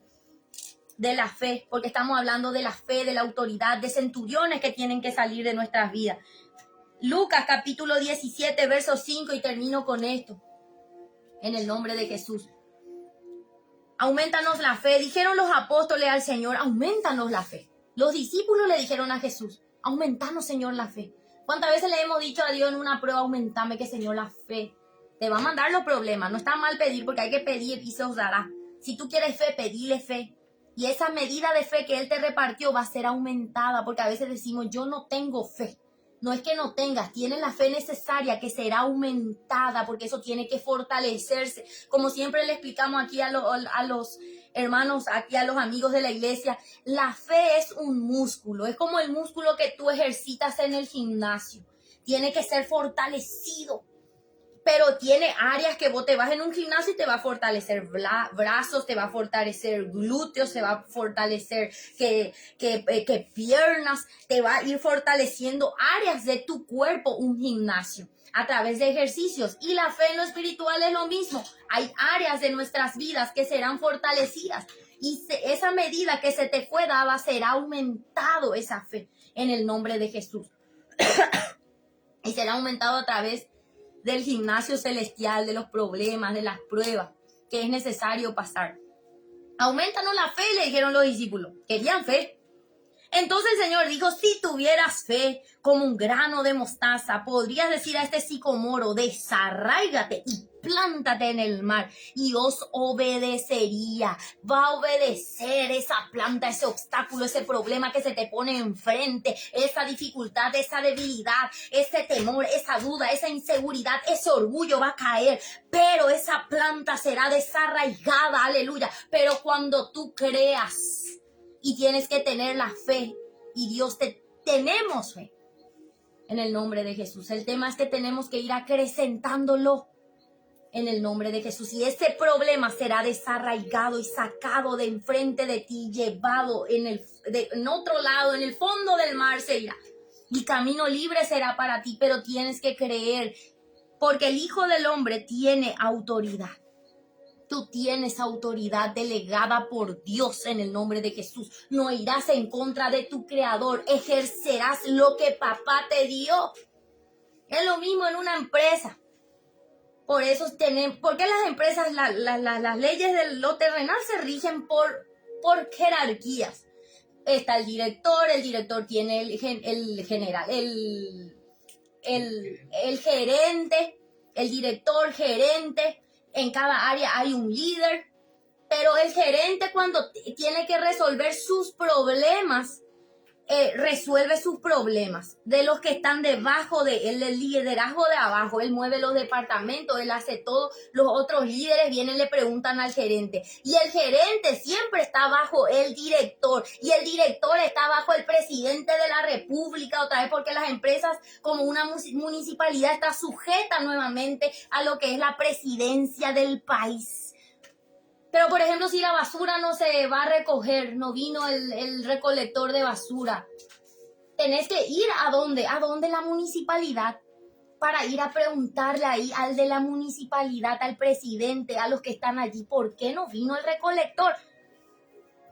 de la fe, porque estamos hablando de la fe, de la autoridad, de centuriones que tienen que salir de nuestras vidas. Lucas capítulo 17, verso 5, y termino con esto. En el nombre de Jesús. Aumentanos la fe. Dijeron los apóstoles al Señor, aumentanos la fe. Los discípulos le dijeron a Jesús, aumentanos, Señor, la fe. ¿Cuántas veces le hemos dicho a Dios en una prueba, aumentame, que Señor, la fe? Te va a mandar los problemas. No está mal pedir, porque hay que pedir y se os dará. Si tú quieres fe, pedile fe. Y esa medida de fe que Él te repartió va a ser aumentada, porque a veces decimos, yo no tengo fe. No es que no tengas, tienes la fe necesaria que será aumentada, porque eso tiene que fortalecerse. Como siempre le explicamos aquí a los hermanos, aquí a los amigos de la iglesia, la fe es un músculo, es como el músculo que tú ejercitas en el gimnasio. Tiene que ser fortalecido. Pero tiene áreas que vos te vas en un gimnasio y te va a fortalecer brazos, te va a fortalecer glúteos, te va a fortalecer que piernas, te va a ir fortaleciendo áreas de tu cuerpo un gimnasio a través de ejercicios. Y la fe en lo espiritual es lo mismo. Hay áreas de nuestras vidas que serán fortalecidas. Y esa medida que se te fue dada será aumentado esa fe en el nombre de Jesús. Y será aumentado a través del gimnasio celestial, de los problemas, de las pruebas que es necesario pasar. Aumentanos la fe, le dijeron los discípulos. Querían fe. Entonces el Señor dijo, si tuvieras fe como un grano de mostaza, podrías decir a este sicomoro, desarráigate y plántate en el mar, y os obedecería. Va a obedecer esa planta, ese obstáculo, ese problema que se te pone enfrente, esa dificultad, esa debilidad, ese temor, esa duda, esa inseguridad, ese orgullo va a caer, pero esa planta será desarraigada, aleluya. Pero cuando tú creas, y tienes que tener la fe, y tenemos fe en el nombre de Jesús. El tema es que tenemos que ir acrecentándolo en el nombre de Jesús, y ese problema será desarraigado y sacado de enfrente de ti, llevado en otro lado, en el fondo del mar se irá, y camino libre será para ti. Pero tienes que creer, porque el Hijo del Hombre tiene autoridad. Tú tienes autoridad delegada por Dios en el nombre de Jesús. No irás en contra de tu Creador. Ejercerás lo que papá te dio. Es lo mismo en una empresa. Por eso porque las empresas, las leyes de lo terrenal se rigen por jerarquías. Está el director tiene el general, el gerente, el director, gerente. En cada área hay un líder, pero el gerente, cuando tiene que resolver sus problemas, resuelve sus problemas de los que están debajo de él, el liderazgo de abajo. Él mueve los departamentos, él hace todo. Los otros líderes vienen, le preguntan al gerente, y el gerente siempre está bajo el director, y el director está bajo el presidente de la república, otra vez, porque las empresas, como una municipalidad, está sujeta nuevamente a lo que es la presidencia del país. Pero, por ejemplo, si la basura no se va a recoger, no vino el recolector de basura, tenés que ir ¿a dónde? ¿A dónde? La municipalidad. para ir a preguntarle ahí al de la municipalidad, al presidente, a los que están allí, ¿por qué no vino el recolector?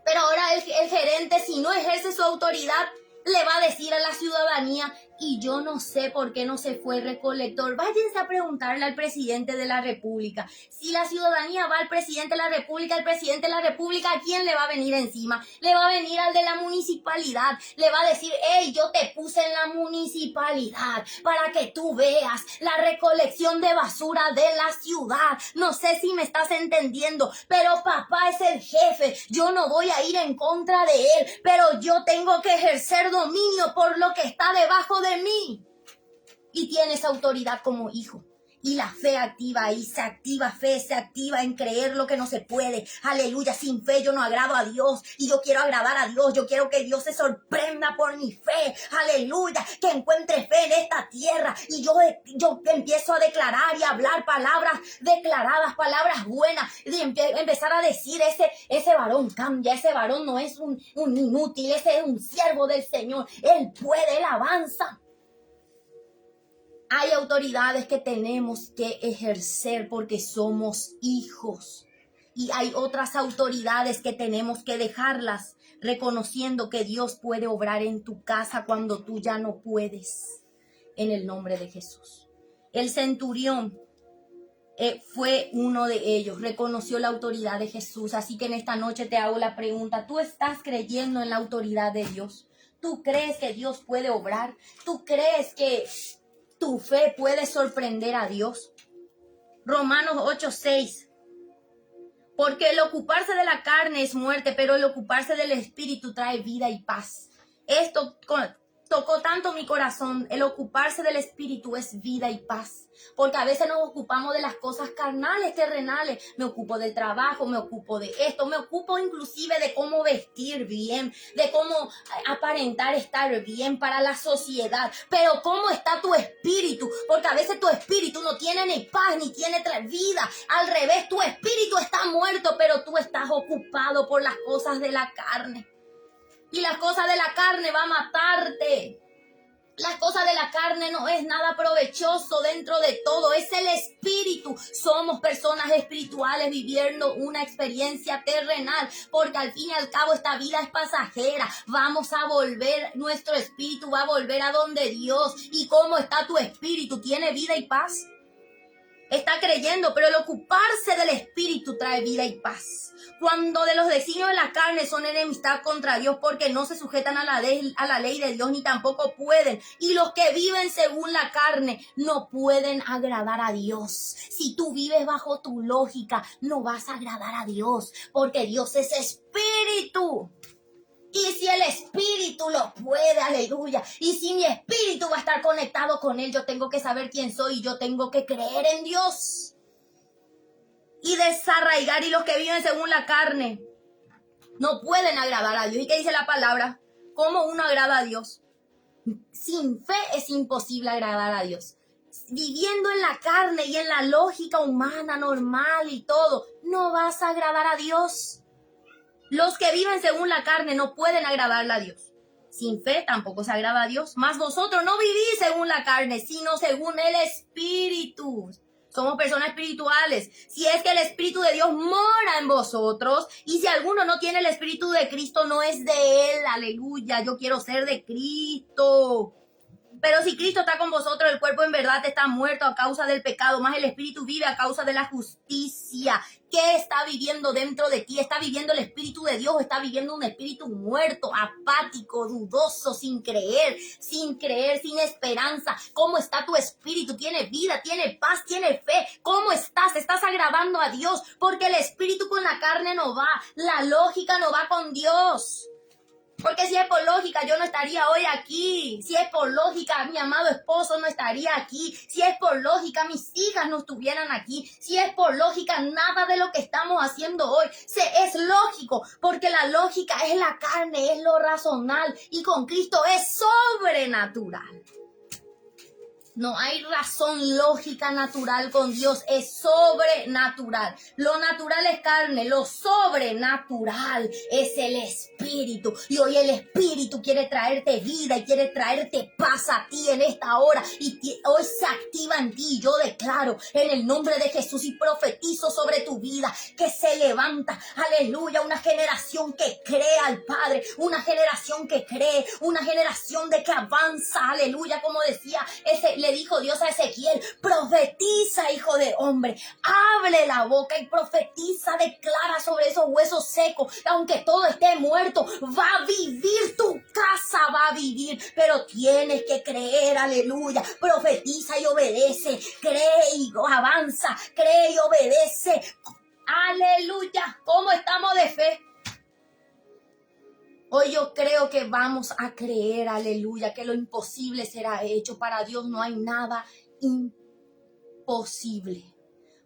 Pero ahora el gerente, si no ejerce su autoridad, le va a decir a la ciudadanía, y yo no sé por qué no se fue el recolector. Váyanse a preguntarle al presidente de la República. Si la ciudadanía va al presidente de la República, el presidente de la República, ¿a quién le va a venir encima? Le va a venir al de la municipalidad. Le va a decir, hey, yo te puse en la municipalidad para que tú veas la recolección de basura de la ciudad. No sé si me estás entendiendo, pero papá es el jefe. Yo no voy a ir en contra de él, pero yo tengo que ejercer dominio por lo que está debajo de mí. Y tienes autoridad como hijo. Y la fe activa ahí, se activa en creer lo que no se puede. Aleluya, sin fe yo no agrado a Dios. Y yo quiero agradar a Dios. Yo quiero que Dios se sorprenda por mi fe. Aleluya, que encuentre fe en esta tierra. Y yo empiezo a declarar y a hablar palabras declaradas, palabras buenas. Y empezar a decir, ese varón cambia, ese varón no es un inútil, ese es un siervo del Señor. Él puede, él avanza. Hay autoridades que tenemos que ejercer porque somos hijos. Y hay otras autoridades que tenemos que dejarlas, reconociendo que Dios puede obrar en tu casa cuando tú ya no puedes. En el nombre de Jesús. El centurión fue uno de ellos, reconoció la autoridad de Jesús. Así que en esta noche te hago la pregunta, ¿tú estás creyendo en la autoridad de Dios? ¿Tú crees que Dios puede obrar? ¿Tú crees que tu fe puede sorprender a Dios? Romanos 8:6. Porque el ocuparse de la carne es muerte, pero el ocuparse del espíritu trae vida y paz. Esto tocó tanto mi corazón. El ocuparse del espíritu es vida y paz. Porque a veces nos ocupamos de las cosas carnales, terrenales. Me ocupo del trabajo, me ocupo de esto, me ocupo inclusive de cómo vestir bien, de cómo aparentar estar bien para la sociedad. Pero ¿cómo está tu espíritu? Porque a veces tu espíritu no tiene ni paz, ni tiene vida. Al revés, tu espíritu está muerto, pero tú estás ocupado por las cosas de la carne. Y las cosas de la carne va a matarte. Las cosas de la carne no es nada provechoso dentro de todo, es el espíritu. Somos personas espirituales viviendo una experiencia terrenal, porque al fin y al cabo esta vida es pasajera. Vamos a volver, nuestro espíritu va a volver a donde Dios. ¿Y cómo está tu espíritu? ¿Tiene vida y paz? Está creyendo, pero el ocuparse del espíritu trae vida y paz. Cuando de los designios de la carne son enemistad contra Dios, porque no se sujetan a la ley de Dios, ni tampoco pueden. Y los que viven según la carne no pueden agradar a Dios. Si tú vives bajo tu lógica, no vas a agradar a Dios, porque Dios es espíritu. Y si el espíritu lo puede, aleluya. Y si mi espíritu va a estar conectado con él, yo tengo que saber quién soy y yo tengo que creer en Dios. Y desarraigar, y los que viven según la carne no pueden agradar a Dios. ¿Y qué dice la palabra? ¿Cómo uno agrada a Dios? Sin fe es imposible agradar a Dios. Viviendo en la carne y en la lógica humana normal y todo, no vas a agradar a Dios. Los que viven según la carne no pueden agradarle a Dios. Sin fe tampoco se agrada a Dios. Mas vosotros no vivís según la carne, sino según el Espíritu. Somos personas espirituales. Si es que el Espíritu de Dios mora en vosotros, y si alguno no tiene el Espíritu de Cristo, no es de él. Aleluya, yo quiero ser de Cristo. Pero si Cristo está con vosotros, el cuerpo en verdad está muerto a causa del pecado, más el espíritu vive a causa de la justicia. ¿Qué está viviendo dentro de ti? ¿Está viviendo el Espíritu de Dios o está viviendo un espíritu muerto, apático, dudoso, sin creer, sin esperanza? ¿Cómo está tu espíritu? ¿Tiene vida? ¿Tiene paz? ¿Tiene fe? ¿Cómo estás? ¿Estás agradando a Dios? Porque el espíritu con la carne no va, la lógica no va con Dios. Porque si es por lógica, yo no estaría hoy aquí. Si es por lógica, mi amado esposo no estaría aquí. Si es por lógica, mis hijas no estuvieran aquí. Si es por lógica, nada de lo que estamos haciendo hoy es lógico. Porque la lógica es la carne, es lo razonal. Y con Cristo es sobrenatural. No hay razón lógica natural con Dios, es sobrenatural. Lo natural es carne, lo sobrenatural es el Espíritu. Y hoy el Espíritu quiere traerte vida y quiere traerte paz a ti en esta hora. Y hoy se activa en ti. Yo declaro en el nombre de Jesús y profetizo sobre tu vida que se levanta, aleluya, una generación que cree al Padre, una generación que cree, una generación de que avanza, aleluya, como decía le dijo Dios a Ezequiel, profetiza, hijo de hombre, abre la boca y profetiza, declara sobre esos huesos secos, que aunque todo esté muerto, va a vivir, tu casa va a vivir, pero tienes que creer, aleluya, profetiza y obedece, cree y avanza, cree y obedece, aleluya. ¿Cómo estamos de fe? Hoy yo creo que vamos a creer, aleluya, que lo imposible será hecho. Para Dios no hay nada imposible.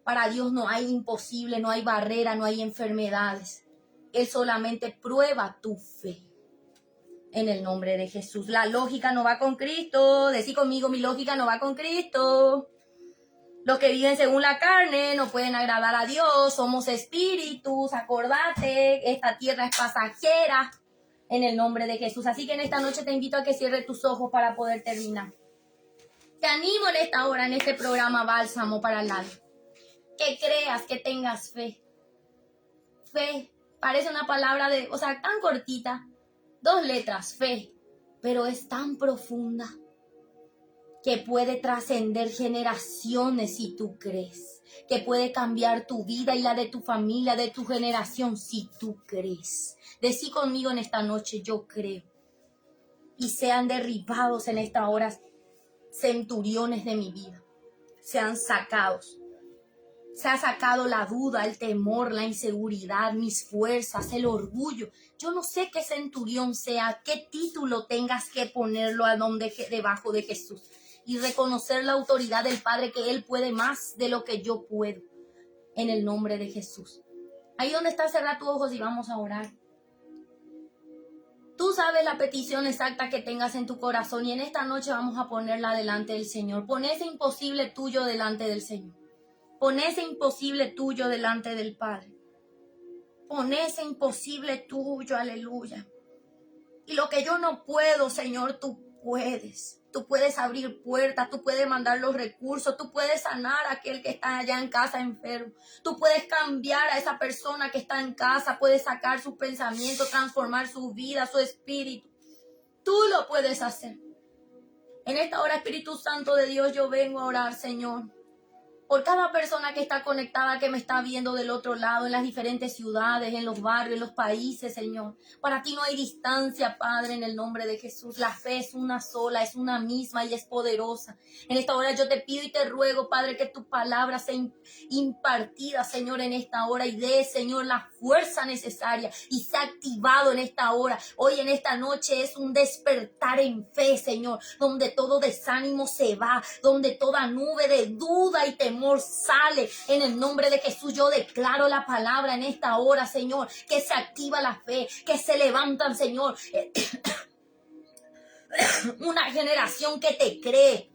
Para Dios no hay imposible, no hay barrera, no hay enfermedades. Él solamente prueba tu fe. En el nombre de Jesús. La lógica no va con Cristo. Decí conmigo, mi lógica no va con Cristo. Los que viven según la carne no pueden agradar a Dios. Somos espíritus, acordate, esta tierra es pasajera. En el nombre de Jesús. Así que en esta noche te invito a que cierres tus ojos para poder terminar. Te animo en esta hora, en este programa Bálsamo para el Alma. Que creas, que tengas fe. Fe, parece una palabra tan cortita. 2 letras, fe. Pero es tan profunda que puede trascender generaciones si tú crees. Que puede cambiar tu vida y la de tu familia, de tu generación, si tú crees. Decí conmigo en esta noche, yo creo. Y sean derribados en esta hora centuriones de mi vida. Sean sacados. Se ha sacado la duda, el temor, la inseguridad, mis fuerzas, el orgullo. Yo no sé qué centurión sea, qué título tengas que ponerlo debajo de Jesús. Y reconocer la autoridad del Padre, que Él puede más de lo que yo puedo. En el nombre de Jesús. Ahí donde estás, cerra tus ojos y vamos a orar. Tú sabes la petición exacta que tengas en tu corazón y en esta noche vamos a ponerla delante del Señor. Pon ese imposible tuyo delante del Señor. Pon ese imposible tuyo delante del Padre. Pon ese imposible tuyo, aleluya. Y lo que yo no puedo, Señor, tú puedes. Tú puedes abrir puertas, tú puedes mandar los recursos, tú puedes sanar a aquel que está allá en casa enfermo. Tú puedes cambiar a esa persona que está en casa, puedes sacar sus pensamientos, transformar su vida, su espíritu. Tú lo puedes hacer. En esta hora, Espíritu Santo de Dios, yo vengo a orar, Señor, por cada persona que está conectada, que me está viendo del otro lado, en las diferentes ciudades, en los barrios, en los países, Señor. Para ti no hay distancia, Padre, en el nombre de Jesús. La fe es una sola, es una misma y es poderosa. En esta hora yo te pido y te ruego, Padre, que tu palabra sea impartida, Señor, en esta hora. Y dé, Señor, la fuerza necesaria y sea activado en esta hora. Hoy en esta noche es un despertar en fe, Señor, donde todo desánimo se va, donde toda nube de duda y temor sale. En el nombre de Jesús yo declaro la palabra en esta hora, Señor, que se activa la fe, que se levantan, Señor, una generación que te cree.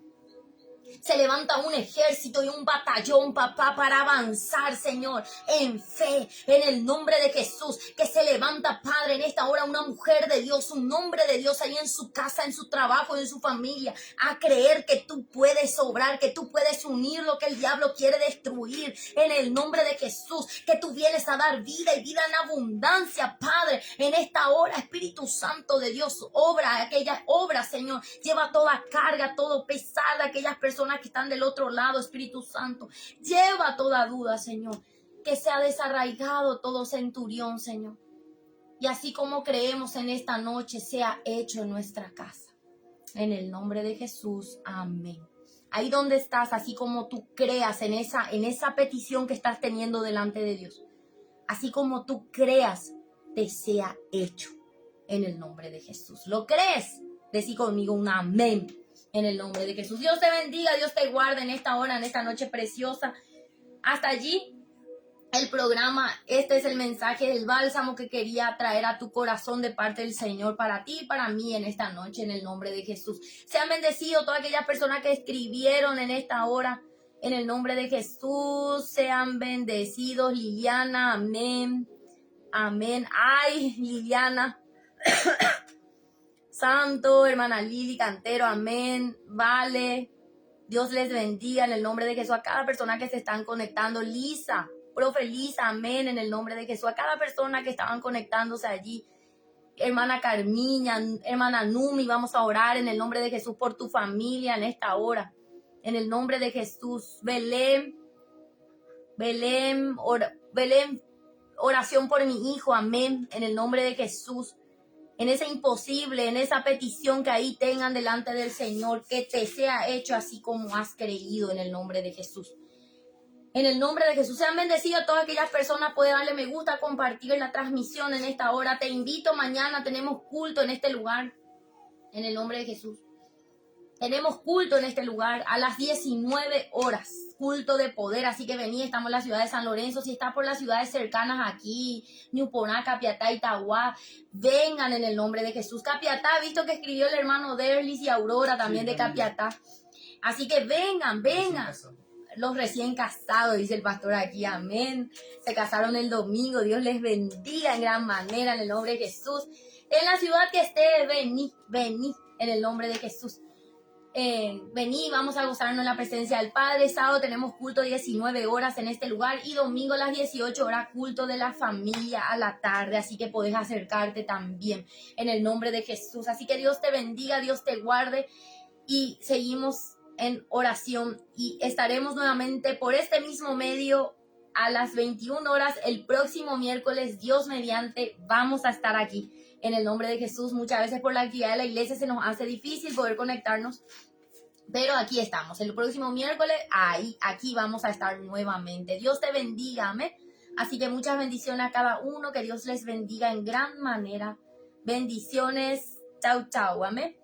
Se levanta un ejército y un batallón, papá, para avanzar, Señor, en fe, en el nombre de Jesús. Que se levanta, Padre, en esta hora una mujer de Dios, un hombre de Dios ahí en su casa, en su trabajo, en su familia, a creer que tú puedes obrar, que tú puedes unir lo que el diablo quiere destruir. En el nombre de Jesús, que tú vienes a dar vida y vida en abundancia, Padre. En esta hora, Espíritu Santo de Dios, obra aquella obra, Señor. Lleva toda carga, todo pesada, aquellas personas que están del otro lado, Espíritu Santo. Lleva toda duda, Señor. Que sea desarraigado todo centurión, Señor. Y así como creemos en esta noche, sea hecho en nuestra casa. En el nombre de Jesús, amén. Ahí donde estás, así como tú creas en esa petición que estás teniendo delante de Dios. Así como tú creas, te sea hecho. En el nombre de Jesús. ¿Lo crees? Decí conmigo un amén. En el nombre de Jesús. Dios te bendiga, Dios te guarde en esta hora, en esta noche preciosa. Hasta allí el programa. Este es el mensaje del bálsamo que quería traer a tu corazón de parte del Señor para ti y para mí en esta noche, en el nombre de Jesús. Sean bendecidos todas aquellas personas que escribieron en esta hora, en el nombre de Jesús. Sean bendecidos, Liliana, amén, amén. Ay, Liliana, Santo, hermana Lili Cantero, amén, vale. Dios les bendiga en el nombre de Jesús a cada persona que se están conectando. Lisa, profe Lisa, amén, en el nombre de Jesús a cada persona que estaban conectándose allí. Hermana Carmiña, hermana Numi, vamos a orar en el nombre de Jesús por tu familia en esta hora. En el nombre de Jesús. Belén, oración por mi hijo, amén, en el nombre de Jesús. En ese imposible, en esa petición que ahí tengan delante del Señor, que te sea hecho así como has creído en el nombre de Jesús. En el nombre de Jesús, sean bendecidos todas aquellas personas. Puede darle me gusta, compartir la transmisión en esta hora. Te invito mañana, tenemos culto en este lugar, en el nombre de Jesús. Tenemos culto en este lugar a las 19 horas, culto de poder, así que vení, estamos en la ciudad de San Lorenzo, si está por las ciudades cercanas aquí, Ñuponá, Capiatá, Itagua, vengan en el nombre de Jesús. Capiatá, visto que escribió el hermano Derlis y Aurora también de Capiatá, así que vengan, los recién casados, dice el pastor aquí, amén, se casaron el domingo, Dios les bendiga en gran manera en el nombre de Jesús. En la ciudad que esté, vení en el nombre de Jesús. Vení, vamos a gozarnos en la presencia del Padre. Sábado tenemos culto 19 horas en este lugar y domingo a las 18 horas culto de la familia a la tarde, así que podés acercarte también en el nombre de Jesús. Así que Dios te bendiga, Dios te guarde y seguimos en oración y estaremos nuevamente por este mismo medio a las 21 horas el próximo miércoles, Dios mediante, vamos a estar aquí en el nombre de Jesús. Muchas veces por la actividad de la iglesia se nos hace difícil poder conectarnos, pero aquí estamos, el próximo miércoles, aquí vamos a estar nuevamente. Dios te bendiga, amén. Así que muchas bendiciones a cada uno, que Dios les bendiga en gran manera. Bendiciones, chau, chau, amén.